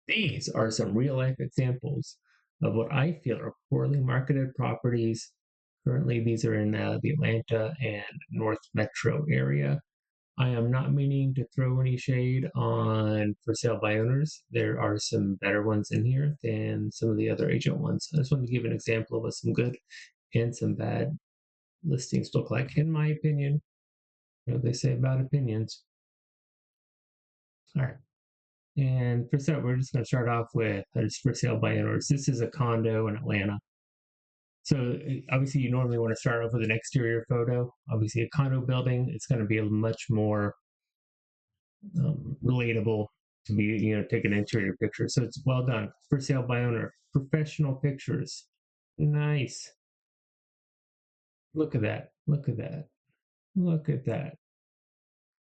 These are some real life examples of what I feel are poorly marketed properties. Currently, these are in the Atlanta and North Metro area. I am not meaning to throw any shade on for sale by owners. There are some better ones in here than some of the other agent ones. I just wanted to give an example of what some good and some bad listings look like, in my opinion. You know, they say about opinions. All right. And for sale, we're just going to start off with just for sale by owners. This is a condo in Atlanta. So obviously, you normally want to start off with an exterior photo. Obviously, a condo building, it's going to be a much more relatable to be, take an interior picture. So it's well done. For sale by owner, professional pictures. Nice. Look at that. Look at that. Look at that.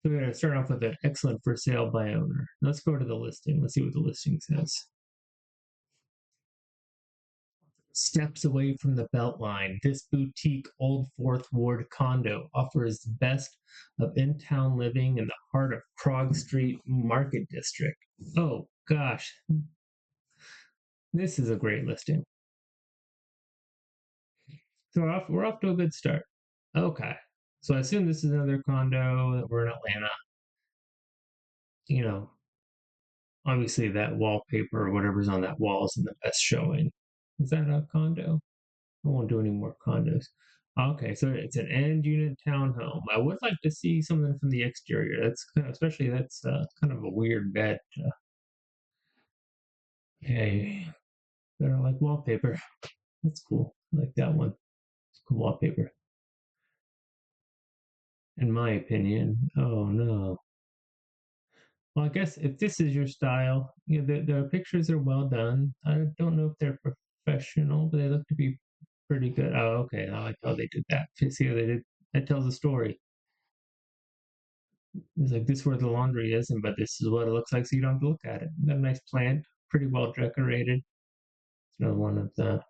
So we're going to start off with an excellent for sale by owner. Let's go to the listing. Let's see what the listing says. Steps away from the Beltline, this boutique Old Fourth Ward condo offers the best of in-town living in the heart of Krog Street Market District. Oh gosh, this is a great listing. So we're off to a good start. Okay, so I assume this is another condo that we're in Atlanta. You know, obviously that wallpaper or whatever's on that wall isn't the best showing. Is that a condo? I won't do any more condos. Okay, so it's an end unit townhome. I would like to see something from the exterior. That's kind of, especially that's kind of a weird bed. Hey, better like wallpaper. That's cool. I like that one. It's cool wallpaper. In my opinion. Oh no. Well, I guess if this is your style, the pictures are well done. I don't know if they're professional, but they look to be pretty good. Oh, okay. I like how they did that. See how they did? That tells a story. It's like this is where the laundry is, and but this is what it looks like, so you don't have to look at it. Got a nice plant, pretty well decorated. It's another one of the.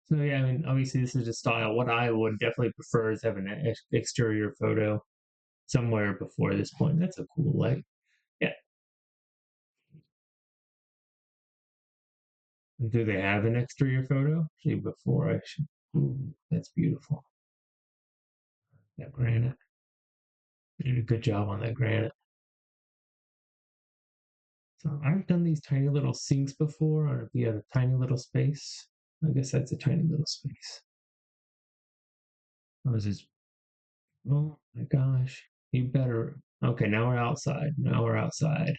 So yeah, I mean, obviously this is a style. What I would definitely prefer is having an exterior photo somewhere before this point. That's a cool light. Yeah. Do they have an exterior photo? Actually, before I should. Ooh, that's beautiful. That granite. They did a good job on that granite. So I've done these tiny little sinks before, or if you have a tiny little space. I guess that's a tiny little space. Oh, is this oh my gosh. You better. Okay, now we're outside. Now we're outside.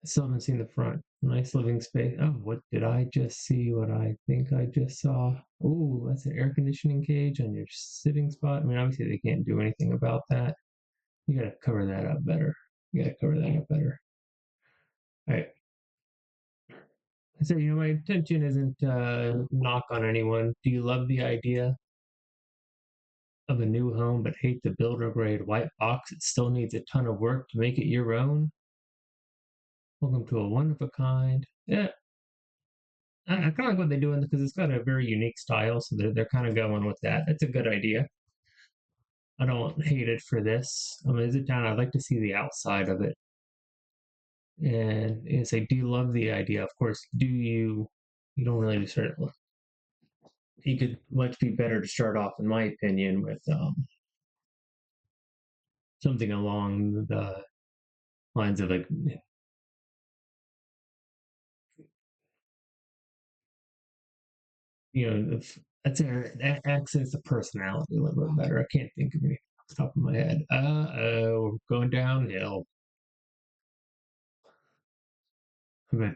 I still haven't seen the front. Nice living space. Oh, what did I just see? What I think I just saw. Oh, that's an air conditioning cage on your sitting spot. I mean, obviously they can't do anything about that. You gotta cover that up better. You gotta cover that up better. All right. So, my intention isn't knock on anyone. Do you love the idea of a new home but hate the builder grade white box? It still needs a ton of work to make it your own. Welcome to a one of a kind. Yeah, I kind of like what they're doing because it's got a very unique style, so they're kind of going with that. That's a good idea. I don't hate it for this. I mean, is it down? I'd like to see the outside of it. And it's like, do you love the idea? Of course, do you? You don't really start. You could much be better to start off, in my opinion, with something along the lines of like, that's that accents the personality a little bit better. I can't think of anything off the top of my head. Oh, we're going downhill. But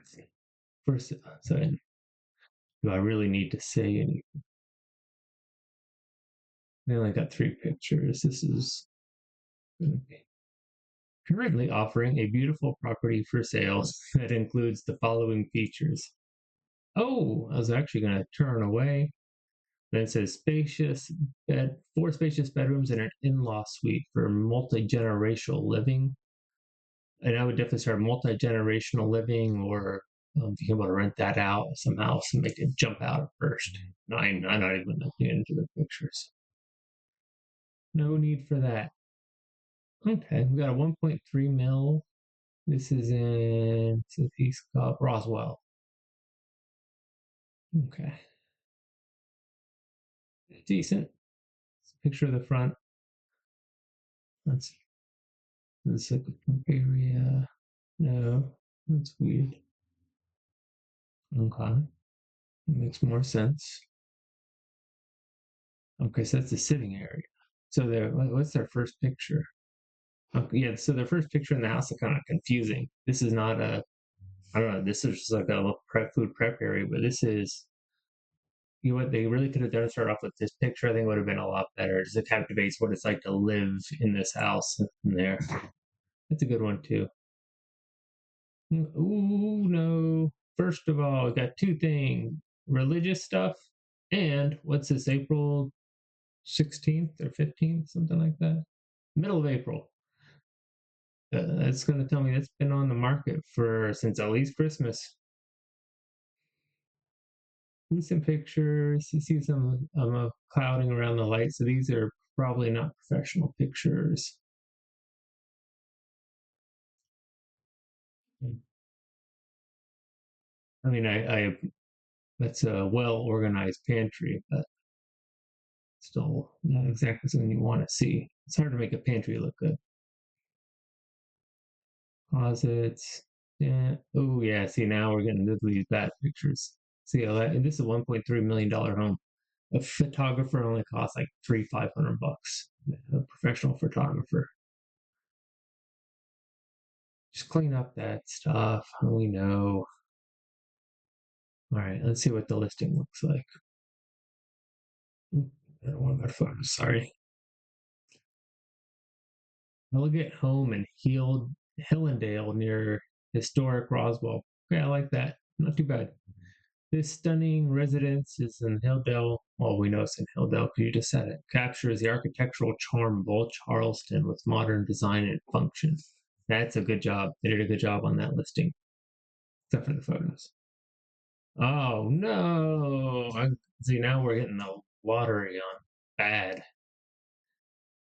first, so do I really need to say anything? I only got three pictures. This is going to be currently offering a beautiful property for sale that includes the following features. Oh, I was actually going to turn away. Then it says spacious bed, four spacious bedrooms and an in-law suite for multi-generational living. And I would definitely start multi-generational living, or being able to rent that out somehow and make it jump out at first. I'm not even looking into the pictures. No need for that. Okay, we got a 1.3 mil. This is in Southeast Roswell. Okay, decent. Picture of the front. That's like a area. No, that's weird. Okay, makes more sense. Okay, so that's the sitting area. So what's their first picture? Okay, yeah, so their first picture in the house is kind of confusing. This is not a, I don't know, this is just like a little food prep area, but this is, you know what, they really could have done, start off with this picture. I think would have been a lot better. Just it captivates what it's like to live in this house in there. That's a good one too. Ooh, no. First of all, we got two things: religious stuff and what's this, April 16th or 15th, something like that. Middle of April. That's going to tell me it's been on the market for since at least Christmas. Recent pictures. You see some clouding around the light, so these are probably not professional pictures. I mean, I that's a well organized pantry, but still not exactly something you want to see. It's hard to make a pantry look good. Closets. Yeah. Oh yeah. See, now we're getting to these bad pictures. See, this is a $1.3 million home. A photographer only costs like 500 bucks. A professional photographer. Just clean up that stuff. We know. All right, let's see what the listing looks like. I don't want my phone. Sorry. Elegant home in Hillendale near historic Roswell. Okay, I like that. Not too bad. This stunning residence is in Hilldale. Well, we know it's in Hilldale because you just said it. Captures the architectural charm of old Charleston with modern design and function. That's a good job. They did a good job on that listing, except for the photos. Oh no! See, now we're hitting the lottery on bad.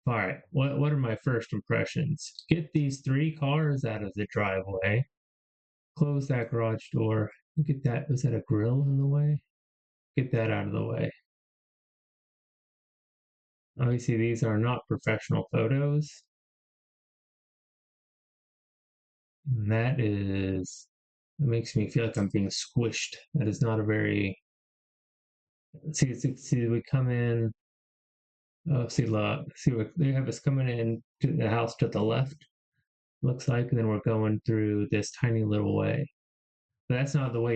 All right, what are my first impressions? Get these three cars out of the driveway. Close that garage door. Get that. Was that a grill in the way? Get that out of the way. Obviously, these are not professional photos. And that makes me feel like I'm being squished. That is not a very, see, we come in, oh, see what they have us coming in to the house to the left, looks like, and then we're going through this tiny little way. But that's not the way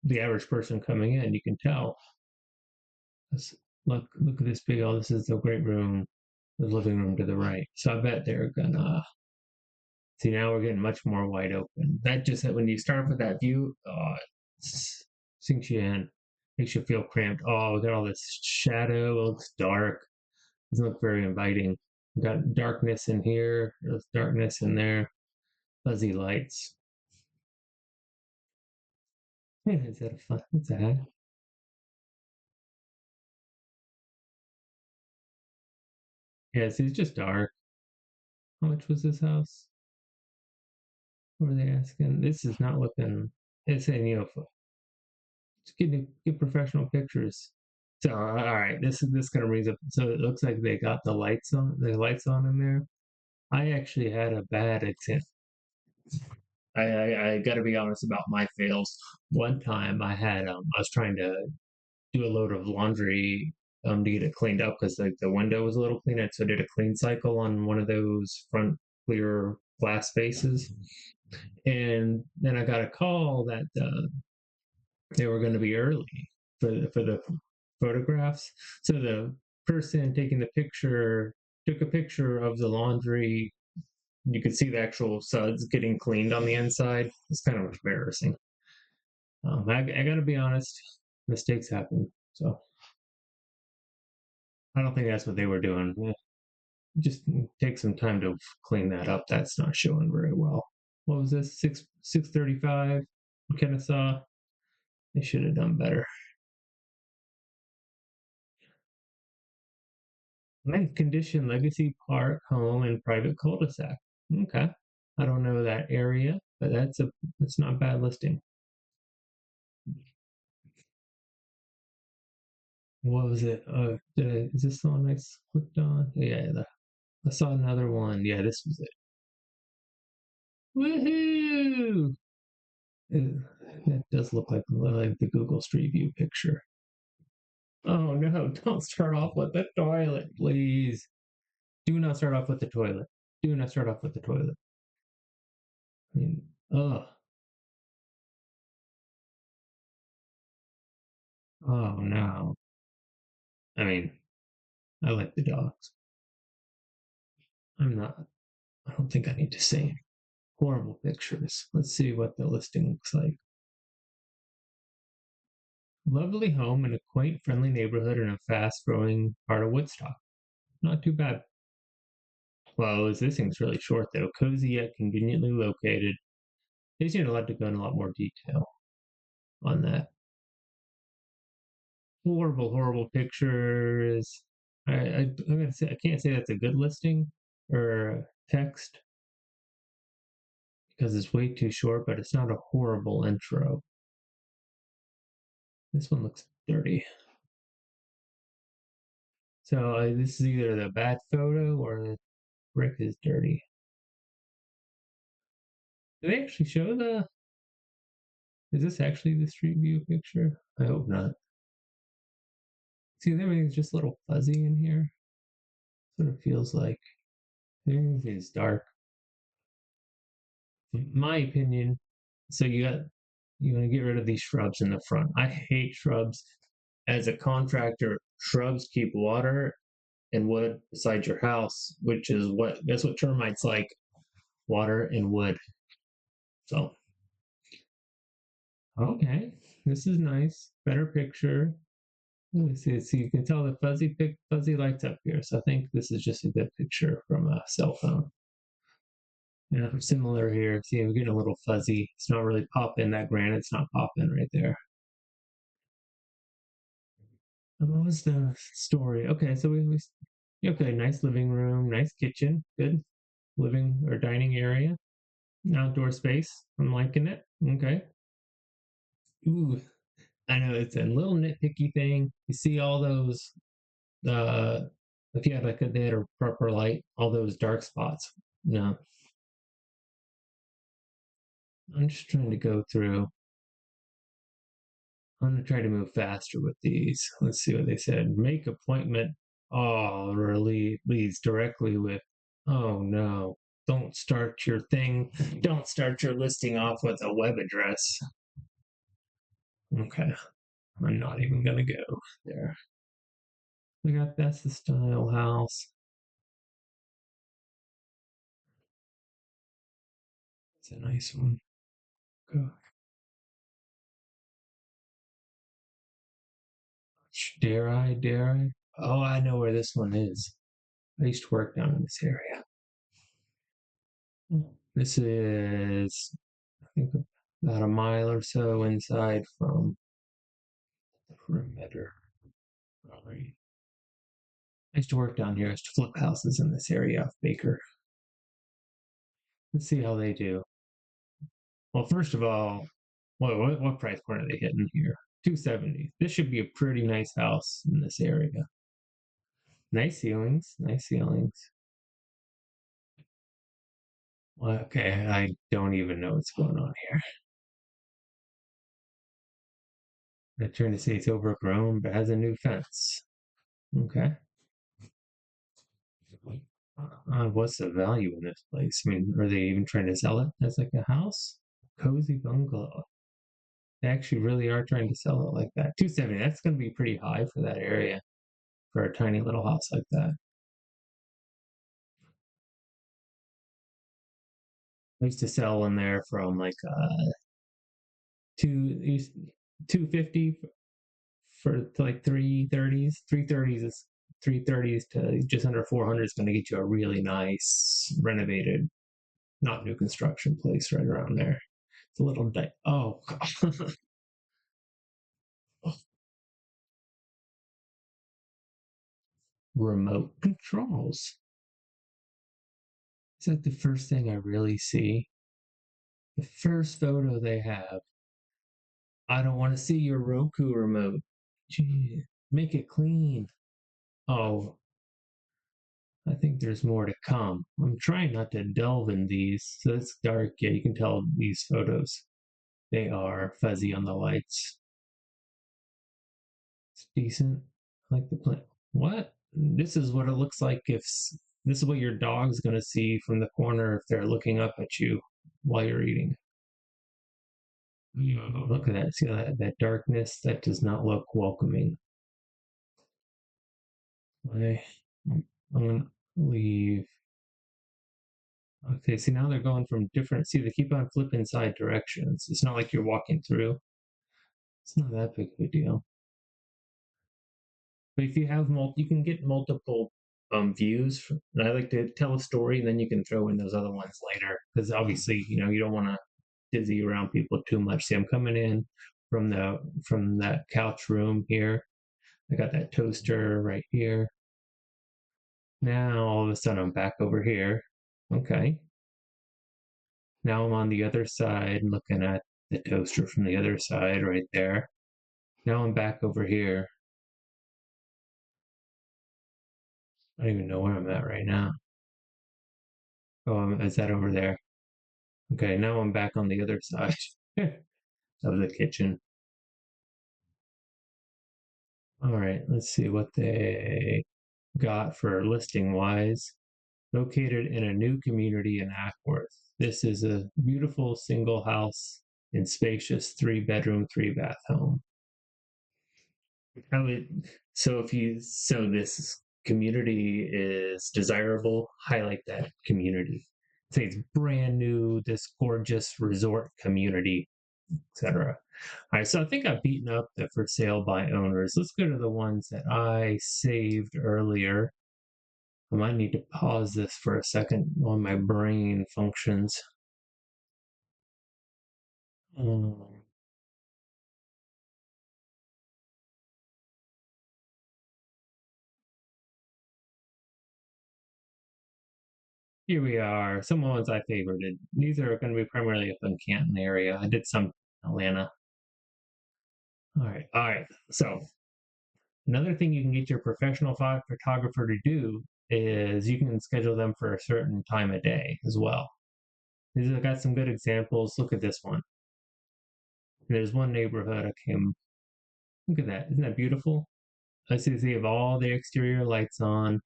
the average person coming in, you can tell. Look at this big, oh, this is the great room, the living room to the right. So I bet they're gonna see, now we're getting much more wide open. That just when you start with that view, sinks you in, makes you feel cramped. Oh, we got all this shadow. It looks dark. Doesn't look very inviting. We got darkness in here. There's darkness in there. Fuzzy lights. Yeah, is that a fun? It's a hat. Yeah, see, it's just dark. How much was this house? What were they asking? This is not looking. It's saying, get professional pictures. So all right, this kind of brings up. So it looks like they got the lights on in there. I actually had a bad example. I got to be honest about my fails. One time I was trying to do a load of laundry to get it cleaned up because the window was a little clean. So I did a clean cycle on one of those front clear glass spaces, and then I got a call that they were going to be early for the photographs. So the person taking the picture took a picture of the laundry. You could see the actual suds getting cleaned on the inside. It's kind of embarrassing. I got to be honest, mistakes happen. So I don't think that's what they were doing. Just take some time to clean that up. That's not showing very well. What was this? 635 Kennesaw. They should have done better. Mint condition legacy park, home, and private cul-de-sac. Okay. I don't know that area, but that's not a bad listing. What was it? Is this the one I clicked on? Yeah, I saw another one. Yeah, this was it. Woohoo! That does look like the Google Street View picture. Oh no, don't start off with the toilet, please. Do not start off with the toilet. Do not start off with the toilet. I mean, ugh. Oh no. I mean, I like the dogs. I'm not, I don't think I need to say horrible pictures. Let's see what the listing looks like. Lovely home in a quaint, friendly neighborhood in a fast growing part of Woodstock. Not too bad. Well, this thing's really short though. Cozy yet conveniently located. They seem to like to go in a lot more detail on that. Horrible, horrible pictures. I'm gonna say I can't say that's a good listing or text because it's way too short, but it's not a horrible intro. This one looks dirty. So this is either the bad photo or the brick is dirty. Do they actually show the? Is this actually the street view picture? I hope not. See, everything's just a little fuzzy in here. Sort of feels like everything is dark. In my opinion, so you want to get rid of these shrubs in the front. I hate shrubs. As a contractor, shrubs keep water and wood beside your house, which is that's what termites like, water and wood. So okay, this is nice. Better picture. Let me see. So you can tell the fuzzy lights up here. So I think this is just a good picture from a cell phone. Yeah, similar here. See, we're getting a little fuzzy. It's not really popping. That granite's not popping right there. And what was the story? Okay, so okay, nice living room, nice kitchen, good living or dining area, outdoor space. I'm liking it. Okay. Ooh, I know it's a little nitpicky thing. You see all those uh if you had like they had a proper light, all those dark spots. No, I'm just trying to go through. I'm gonna try to move faster with these. Let's see what they said. Make appointment. Oh, really leads directly with. Oh no! Don't start your thing. Don't start your listing off with a web address. Okay, I'm not even gonna go there. We got that's the style house. It's a nice one. Go. Dare I? Dare I? Oh, I know where this one is. I used to work down in this area. This is, I think, about a mile or so inside from the perimeter. Right. I used to work down here. I used to flip houses in this area off Baker. Let's see how they do. Well, first of all, what price point are they hitting here? 270. This should be a pretty nice house in this area. Nice ceilings, nice ceilings. Well, okay, I don't even know what's going on here. I'm trying to say it's overgrown, but has a new fence. Okay. What's the value in this place? I mean, are they even trying to sell it as like a house? Cozy bungalow. They actually really are trying to sell it like that. 270. That's going to be pretty high for that area for a tiny little house like that. I used to sell in there from like two 250 for to like 330s. 330s to just under 400 is going to get you a really nice renovated, not new construction place right around there. It's a little oh remote controls. Is that the first thing I really see? The first photo they have. I don't want to see your Roku remote. Gee, make it clean. Oh, I think there's more to come. I'm trying not to delve in these. So it's dark. Yeah, you can tell these photos. They are fuzzy on the lights. It's decent. I like the plant. What? This is what it looks like if this is what your dog's going to see from the corner if they're looking up at you while you're eating. Look at that. See that darkness? That does not look welcoming. I, I'm going to leave. Okay, see now they're going from different. See, they keep on flipping side directions. It's not like you're walking through. It's not that big of a deal. But if you have you can get multiple views. And I like to tell a story, and then you can throw in those other ones later because obviously, you don't want to dizzy around people too much. See, I'm coming in from that couch room here. I got that toaster right here. Now all of a sudden I'm back over here. Okay. Now I'm on the other side looking at the toaster from the other side right there. Now I'm back over here. I don't even know where I'm at right now. Oh, is that over there? Okay, now I'm back on the other side of the kitchen. All right, let's see what they got for listing wise. Located in a new community in Ackworth. This is a beautiful single house and spacious 3-bedroom, 3-bath home. So this community is desirable, highlight that community. Say it's brand new, this gorgeous resort community, etc. All right, so I think I've beaten up the for sale by owners. Let's go to the ones that I saved earlier. I might need to pause this for a second while my brain functions. Um, Here we are. Some ones I favorited. These are going to be primarily up in Canton area. I did some Atlanta. All right. All right. So another thing you can get your professional photographer to do is you can schedule them for a certain time of day as well. These have got some good examples. Look at this one. There's one neighborhood I came. Look at that. Isn't that beautiful? I see they have all the exterior lights on.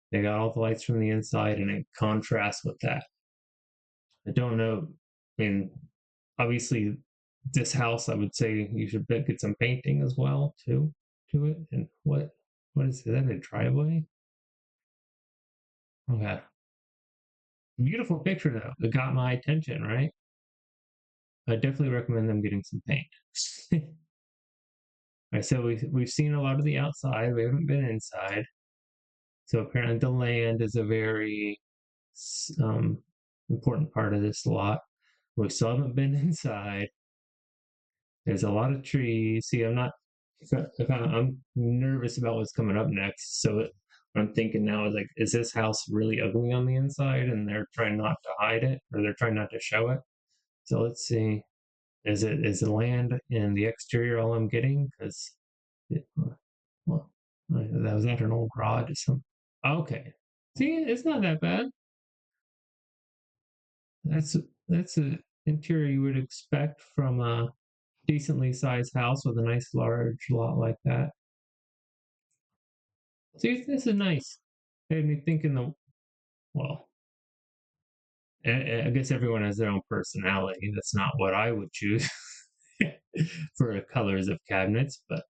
They got all the lights from the inside, and it contrasts with that. I don't know. I mean, obviously, this house, I would say you should get some painting as well too to it. And what is that? A driveway? Okay, beautiful picture though. It got my attention, right? I definitely recommend them getting some paint. I said we've seen a lot of the outside. We haven't been inside. So apparently, the land is a very um, important part of this lot. We still haven't been inside. There's a lot of trees. See, I'm nervous about what's coming up next. So what I'm thinking now is like, is this house really ugly on the inside, and they're trying not to hide it, or they're trying not to show it? So let's see. Is the land and the exterior all I'm getting? Because well, that was that an old garage or something. Okay. See, it's not that bad. That's that's a interior you would expect from a decently sized house with a nice large lot like that. See, this is nice. Made me think in the well. I guess everyone has their own personality. That's not what I would choose for colors of cabinets, but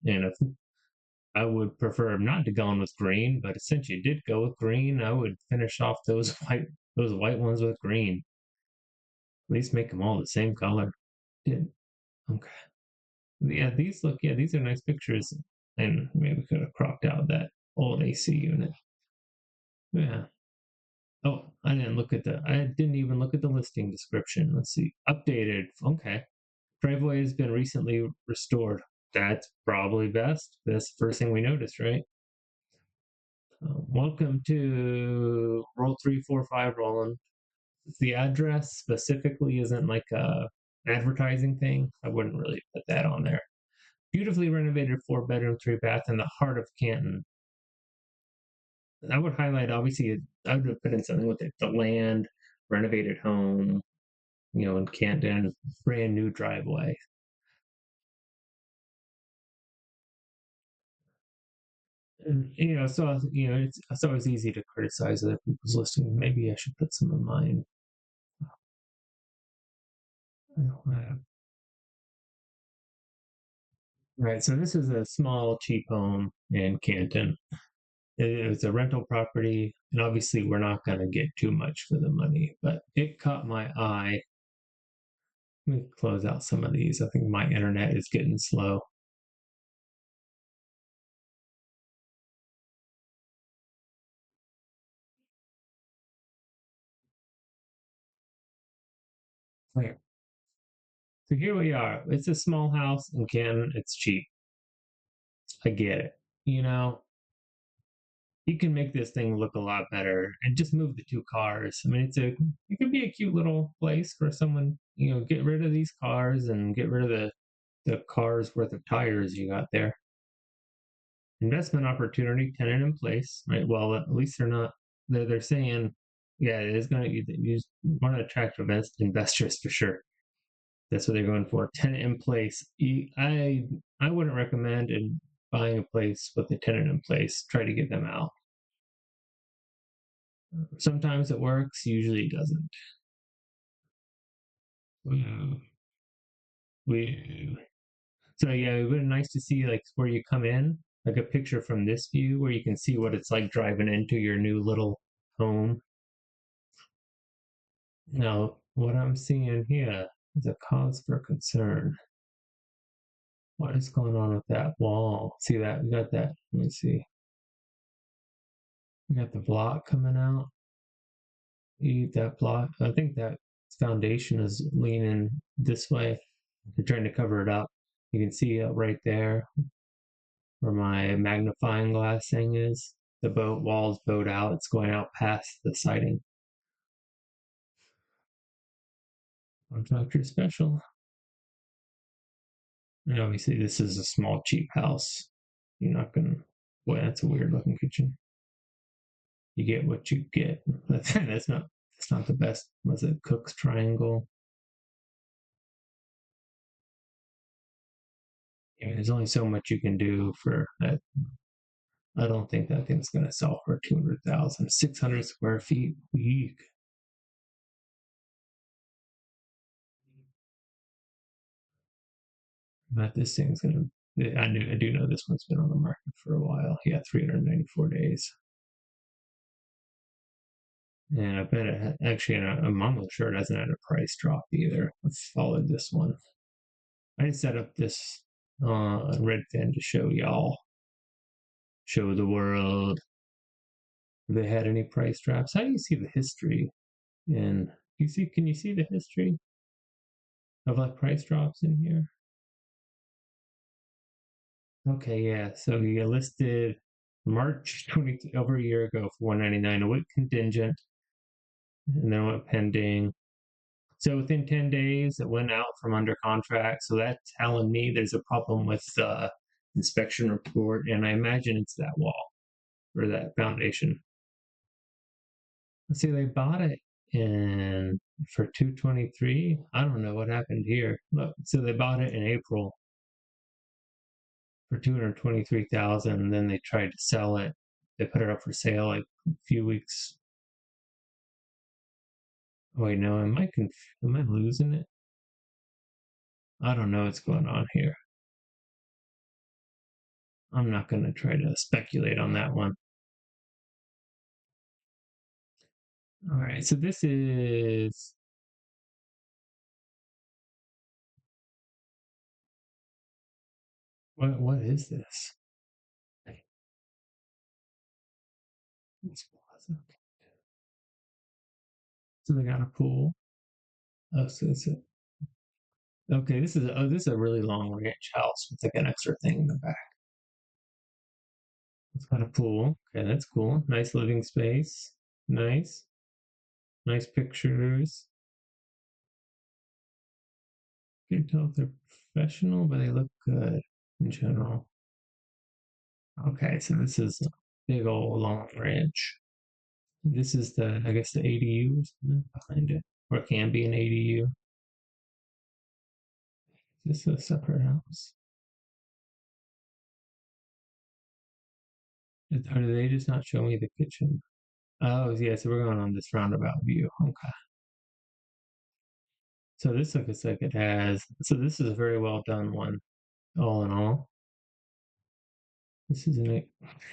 I would prefer not to go in with green. But since you did go with green, I would finish off those white ones with green. At least make them all the same color. Did okay. Yeah, these are nice pictures. And maybe we could have cropped out that old AC unit. Yeah. Oh, I didn't even look at the listing description. Let's see. Updated. Okay. Driveway has been recently restored. That's probably best. That's the first thing we noticed, right? Welcome to roll 345 Roland. The address specifically isn't like a advertising thing. I wouldn't really put that on there. Beautifully renovated 4 bedroom, 3 bath in the heart of Canton. I would highlight, obviously, I would put in something with it, the land, renovated home, in Canton, brand new driveway. And, so, it's always easy to criticize other people's listing. Maybe I should put some of mine. Right. So this is a small, cheap home in Canton. It's a rental property, and obviously we're not going to get too much for the money, but it caught my eye. Let me close out some of these. I think my internet is getting slow. Right. So here we are. It's a small house in Canton. It's cheap. I get it. You know, you can make this thing look a lot better and just move the 2 cars. I mean, it could be a cute little place for someone, get rid of these cars and get rid of the car's worth of tires you got there. Investment opportunity, tenant in place, right? Well, at least they're saying, yeah, it is going to use want to attract investors for sure. That's what they're going for. Tenant in place. I wouldn't recommend in buying a place with a tenant in place. Try to get them out. Sometimes it works, usually it doesn't. Mm. We so yeah, it would be nice to see like where you come in, like a picture from this view where you can see what it's like driving into your new little home. Now, what I'm seeing here is a cause for concern. What is going on with that wall? See that? We got that. Let me see. We got the block coming out. That block. I think that foundation is leaning this way. They're trying to cover it up. You can see it right there where my magnifying glass thing is. The boat wall's bowed out. It's going out past the siding. Contractor special. And obviously, this is a small, cheap house. You're not gonna. Boy, that's a weird looking kitchen. You get what you get. That's not the best. Was it Cook's Triangle? There's only so much you can do for that. I don't think that thing's gonna sell for 200,000. 600 square feet. Weak. But this thing's gonna. I do know this one's been on the market for a while. Yeah, 394 days. And I bet actually, I'm almost sure it hasn't had a price drop either. Let's follow this one. I set up this Redfin to show y'all, show the world. If they had any price drops. How do you see the history? And can you see the history of like price drops in here? Okay, yeah. So you listed March 20 over a year ago for 199, a WIP contingent, and then went pending. So within 10 days, it went out from under contract. So that's telling me there's a problem with the inspection report, and I imagine it's that wall or that foundation. Let's see, they bought it in for 223. I don't know what happened here. Look, so they bought it in April for 223,000, and then they tried to sell it. They put it up for sale like a few weeks. Oh, wait, no, am I losing it? I don't know what's going on here. I'm not going to try to speculate on that one. All right, so this is what is this? So they got a pool. Oh, so it's okay. This is a really long ranch house with like an extra thing in the back. It's got a pool. Okay, that's cool. Nice living space. Nice. Nice pictures. Can't tell if they're professional, but they look good in general. Okay, so this is a big old long ranch. This is the, I guess, the ADU or something behind it, or it can be an ADU. This is a separate house. Or do they just not show me the kitchen? Oh, yeah, so we're going on this roundabout view. Okay. So this looks like it has, so this is a very well done one, all in all. This is an,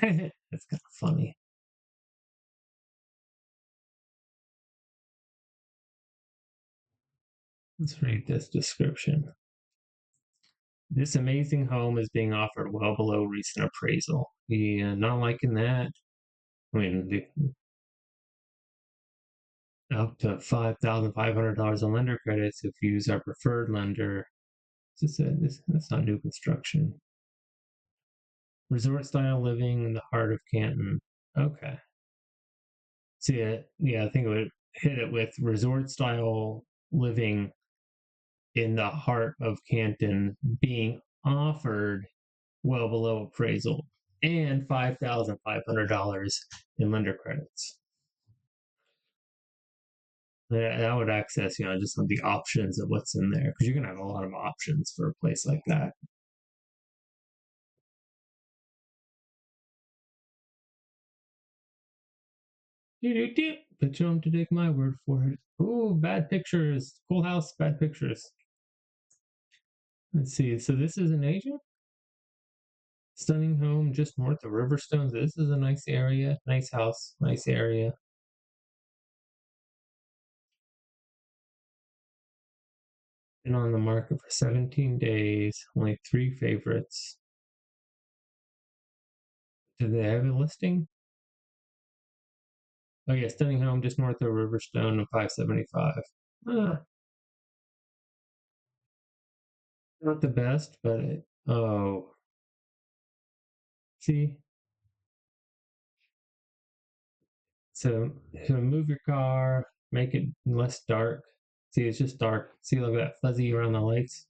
that's kind of funny. Let's read this description. This amazing home is being offered well below recent appraisal. Yeah, not liking that. I mean, up to $5,500 in lender credits if you use our preferred lender. That's not new construction. Resort style living in the heart of Canton. Okay. See it? Yeah, I think it would hit it with resort style living in the heart of Canton being offered well below appraisal and $5,500 in lender credits. That would access, just the options of what's in there because you're gonna have a lot of options for a place like that. But you don't have to take my word for it. Ooh, bad pictures. Full house, bad pictures. Let's see. So this is an agent. Stunning home just north of Riverstone. This is a nice area. Nice house. Nice area. Been on the market for 17 days. Only 3 favorites. Do they have a listing? Oh yeah, stunning home just north of Riverstone of 575. Not the best, but oh, see, so move your car, make it less dark. See, it's just dark. See, look at that fuzzy around the lights.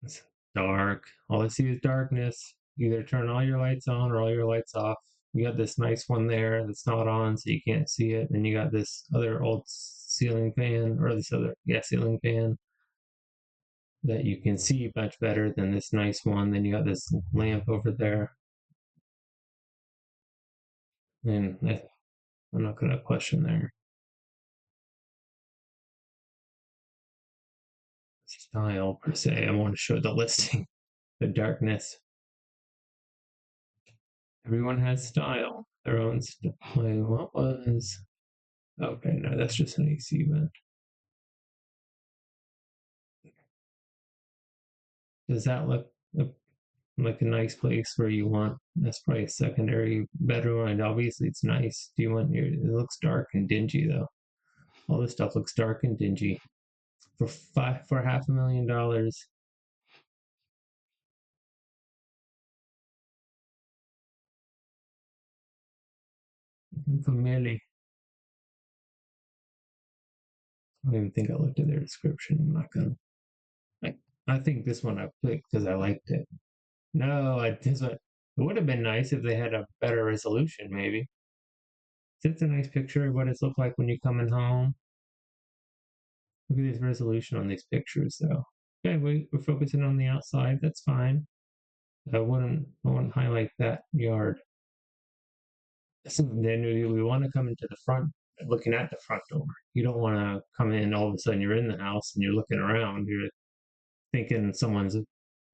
It's dark. All I see is darkness. Either turn all your lights on or all your lights off. You got this nice one there that's not on, so you can't see it. And you got this other old ceiling fan, or this other, yeah, ceiling fan that you can see much better than this nice one. Then you got this lamp over there. And I'm not going to question there. Style per se. I want to show the listing, the darkness. Everyone has style, their own style. What was? Okay, no, that's just an AC vent. Does that look like a nice place where you want? That's probably a secondary bedroom, and obviously it's nice. Do you want your? It looks dark and dingy though. All this stuff looks dark and dingy. For $500,000. Family. I don't even think I looked at their description. I'm not gonna. I, I think this one I picked because I liked it. No, this one. It would have been nice if they had a better resolution, maybe. It's a nice picture of what it's looked like when you're coming home. Look at this resolution on these pictures, though. Okay, we're focusing on the outside. That's fine. I wouldn't highlight that yard. Then we want to come into the front, looking at the front door. You don't want to come in all of a sudden you're in the house and you're looking around. You're thinking someone's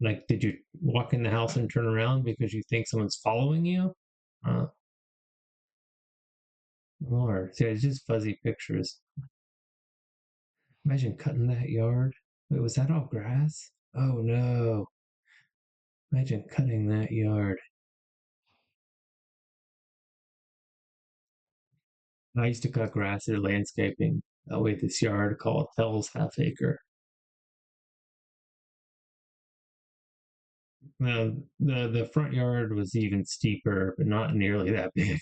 like, did you walk in the house and turn around because you think someone's following you? Uh, Lord, see, it's just fuzzy pictures. Imagine cutting that yard. Wait, was that all grass? Oh no. Imagine cutting that yard. I used to cut grass at landscaping. That way, this yard called Hell's Half Acre. The front yard was even steeper, but not nearly that big.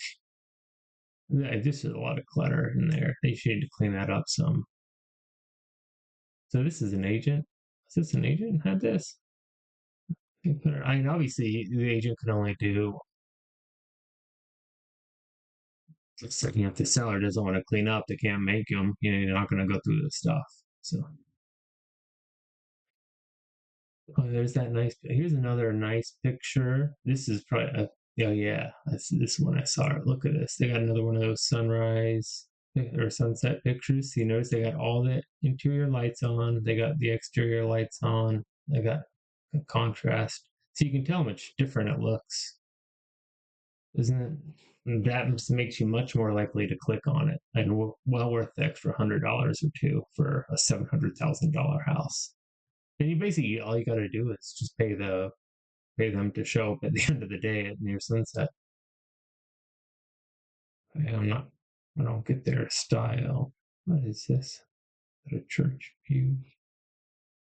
Yeah, just a lot of clutter in there. They should need to clean that up some. So this is an agent. Is this an agent had this? I mean, obviously the agent can only do. It's like, if the seller doesn't want to clean up, they can't make them. You're not going to go through the stuff. So, oh, there's that nice. Here's another nice picture. This is probably. Oh yeah, that's this one I saw. Look at this. They got another one of those sunrise or sunset pictures. So you notice they got all the interior lights on. They got the exterior lights on. They got a contrast, so you can tell how much different it looks, isn't it? And that just makes you much more likely to click on it, and well worth the extra $100 or two for a $700,000 house. And you basically all you got to do is just pay them to show up at the end of the day at near sunset. I'm not. I don't get their style. What is this? Is that a church pew?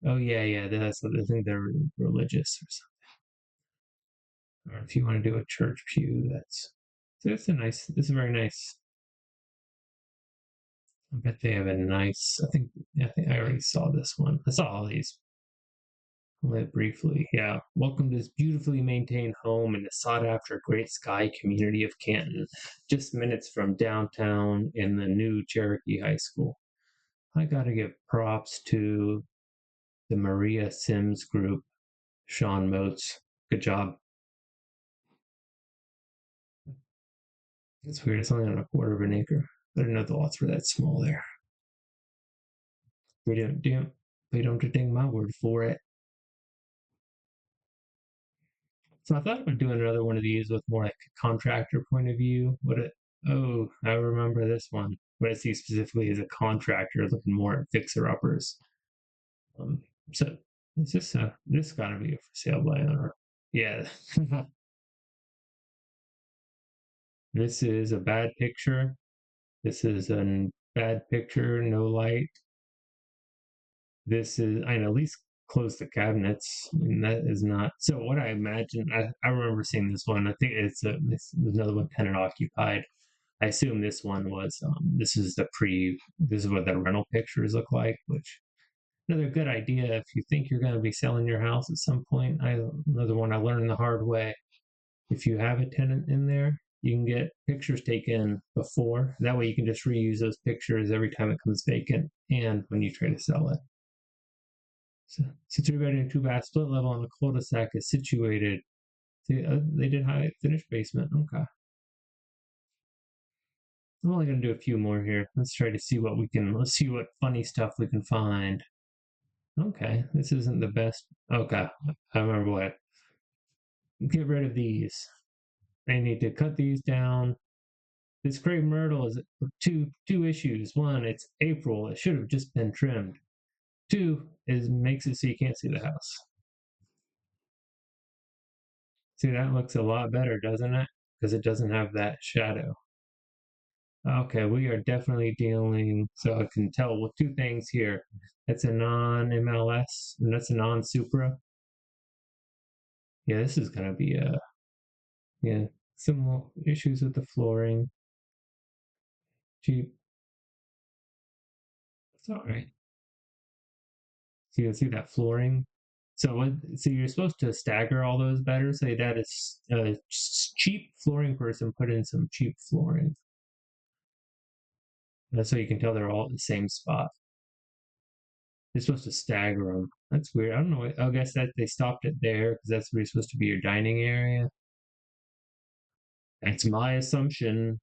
Oh yeah, yeah. That's what I think they're religious or something. Or if you want to do a church pew, that's so it's a nice. This is very nice. I bet they have a nice. I think I already saw this one. I saw all these briefly. Yeah. Welcome to this beautifully maintained home in the sought after Great Sky community of Canton, just minutes from downtown in the new Cherokee High School. I got to give props to the Maria Sims group, Sean Moats. Good job. It's weird. It's only on a quarter of an acre. I didn't know the lots were that small there. We don't take my word for it. So I thought about doing another one of these with more like a contractor point of view. Oh, I remember this one. What I see specifically is a contractor looking more at fixer uppers. Um, so is this gotta be a for sale by owner? Yeah. This is a bad picture. This is a bad picture, no light. This is, I know, at least close the cabinets. I mean, that is not. So what I imagine, I remember seeing this one. I think this is another one tenant occupied. I assume this one was, this is what the rental pictures look like, which another good idea if you think you're going to be selling your house at some point. Another one I learned the hard way. If you have a tenant in there, you can get pictures taken before. That way you can just reuse those pictures every time it comes vacant and when you try to sell it. So 3 bedroom, 2 bath, split level on the cul-de-sac is situated. They did high finished basement. Okay. I'm only gonna do a few more here. Let's try to see what we can. Let's see what funny stuff we can find. Okay, this isn't the best. Okay, I remember what. Get rid of these. I need to cut these down. This crepe myrtle is two issues. One, it's April. It should have just been trimmed. Two is makes it so you can't see the house. See, that looks a lot better, doesn't it? Because it doesn't have that shadow. Okay, we are definitely dealing, so I can tell with two things here. That's a non-MLS, and that's a non-Supra. Yeah, this is gonna be yeah, some issues with the flooring. Cheap. It's all right. So you can see that flooring. So you're supposed to stagger all those better. Say that it's a cheap flooring person put in some cheap flooring. That's so you can tell they're all at the same spot. You're supposed to stagger them. That's weird. I don't know. I guess that they stopped it there because that's where you're supposed to be your dining area. That's my assumption.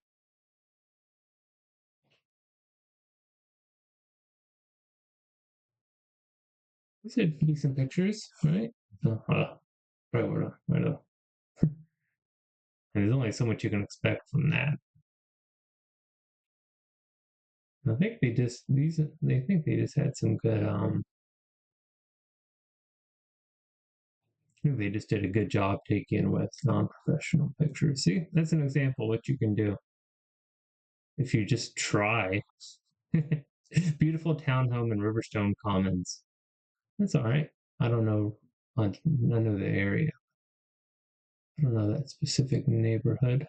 These are decent pictures, right? Right, right. And there's only so much you can expect from that. I think they just these. They think they just had some good. I think they just did a good job taking with non-professional pictures. See, that's an example of what you can do if you just try. Beautiful townhome in Riverstone Commons. That's all right. I don't know. I know the area. I don't know that specific neighborhood.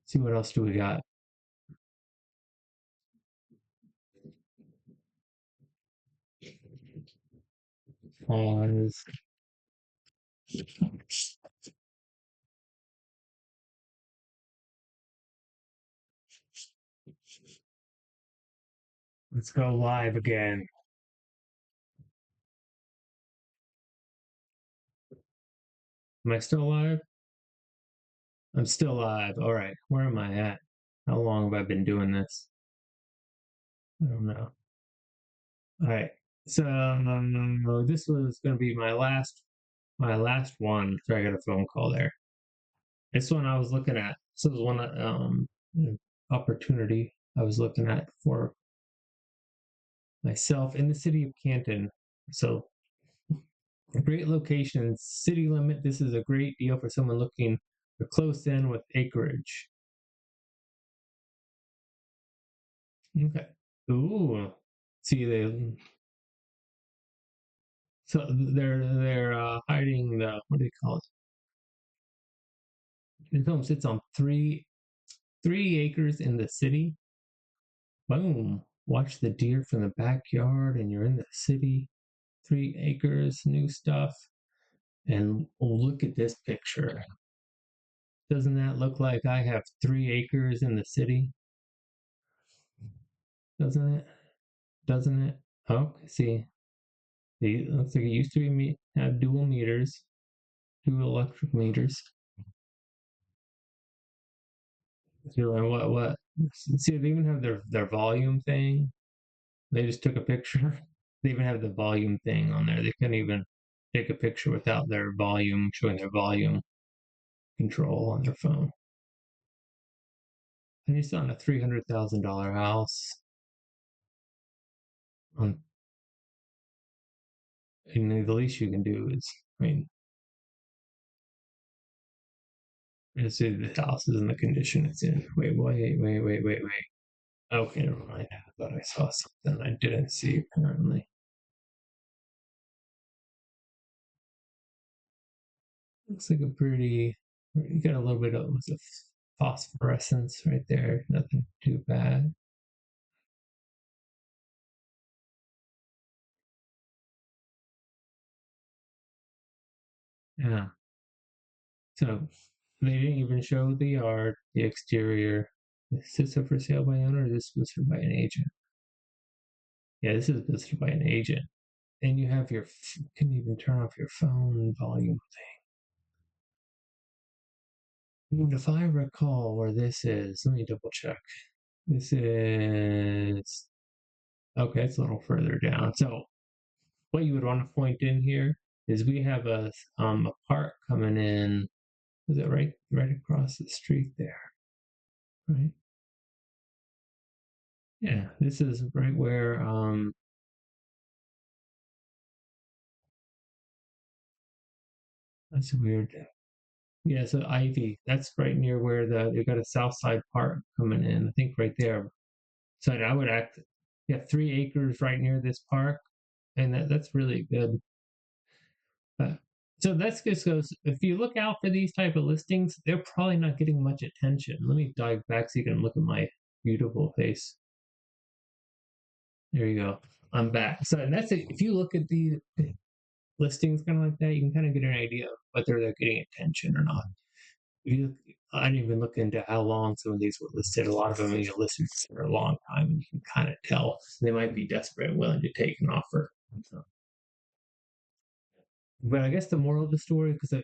See what else do we got? Pause. Let's go live again. Am I still live? I'm still live. All right. Where am I at? How long have I been doing this? I don't know. All right. So this was going to be my last one. Sorry, I got a phone call there. This one I was looking at. So this one opportunity I was looking at for myself in the city of Canton. So a great location, city limit. This is a great deal for someone looking for close in with acreage. Okay. Ooh. See they so they're hiding the what do they call it? The film sits on three acres in the city. Boom. Watch the deer from the backyard and you're in the city. 3 acres, new stuff. And look at this picture. Doesn't that look like I have 3 acres in the city? Doesn't it? Doesn't it? Oh, see. It looks like it used to be have dual meters, dual electric meters. So what? See, they even have their volume thing. They just took a picture. They even have the volume thing on there. They couldn't even take a picture without their volume showing their volume control on their phone. And you saw on a $300,000 house. On, and the least you can do is, I mean, let's say the house is in the condition it's in. Wait. Okay, never mind. I thought I saw something I didn't see apparently. Looks like a pretty. You got a little bit of phosphorescence right there. Nothing too bad. Yeah. So they didn't even show the yard, the exterior. Is this a for sale by owner? Or this was by an agent. Yeah, this is listed by an agent. And you have you can even turn off your phone volume thing. If I recall where this is, let me double check. This is okay, it's a little further down. So what you would want to point in here is we have a park coming in. Is it right across the street there? Right? Yeah, this is right where that's weird. Yeah, so Ivy, that's right near where they got a South Side Park coming in. I think right there. So I would act. You have 3 acres right near this park, and that's really good. Uh, so that's just goes. If you look out for these type of listings, they're probably not getting much attention. Let me dive back so you can look at my beautiful face. There you go. I'm back. So and that's it. If you look at the listings kind of like that, you can kind of get an idea of whether they're getting attention or not. You, I didn't even look into how long some of these were listed. A lot of them you listed for a long time, and you can kind of tell they might be desperate and willing to take an offer. So, but I guess the moral of the story, because I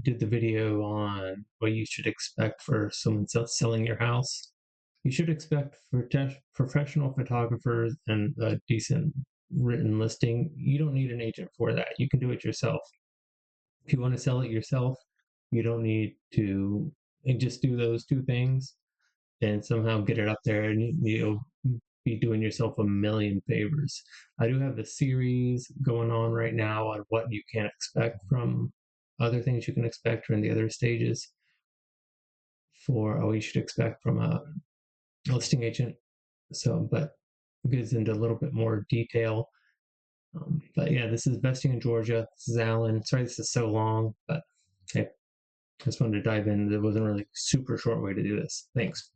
did the video on what you should expect for someone selling your house, you should expect for professional photographers and a decent written listing. You don't need an agent for that. You can do it yourself. If you want to sell it yourself, you don't need to and just do those two things and somehow get it up there and you'll be doing yourself a million favors. I do have a series going on right now on what you can expect from other things you can expect during the other stages for what you should expect from a listing agent. So, but it goes into a little bit more detail. But yeah, this is Vesting in Georgia. This is Alan. Sorry this is so long, but okay. Just wanted to dive in. There wasn't really a super short way to do this. Thanks.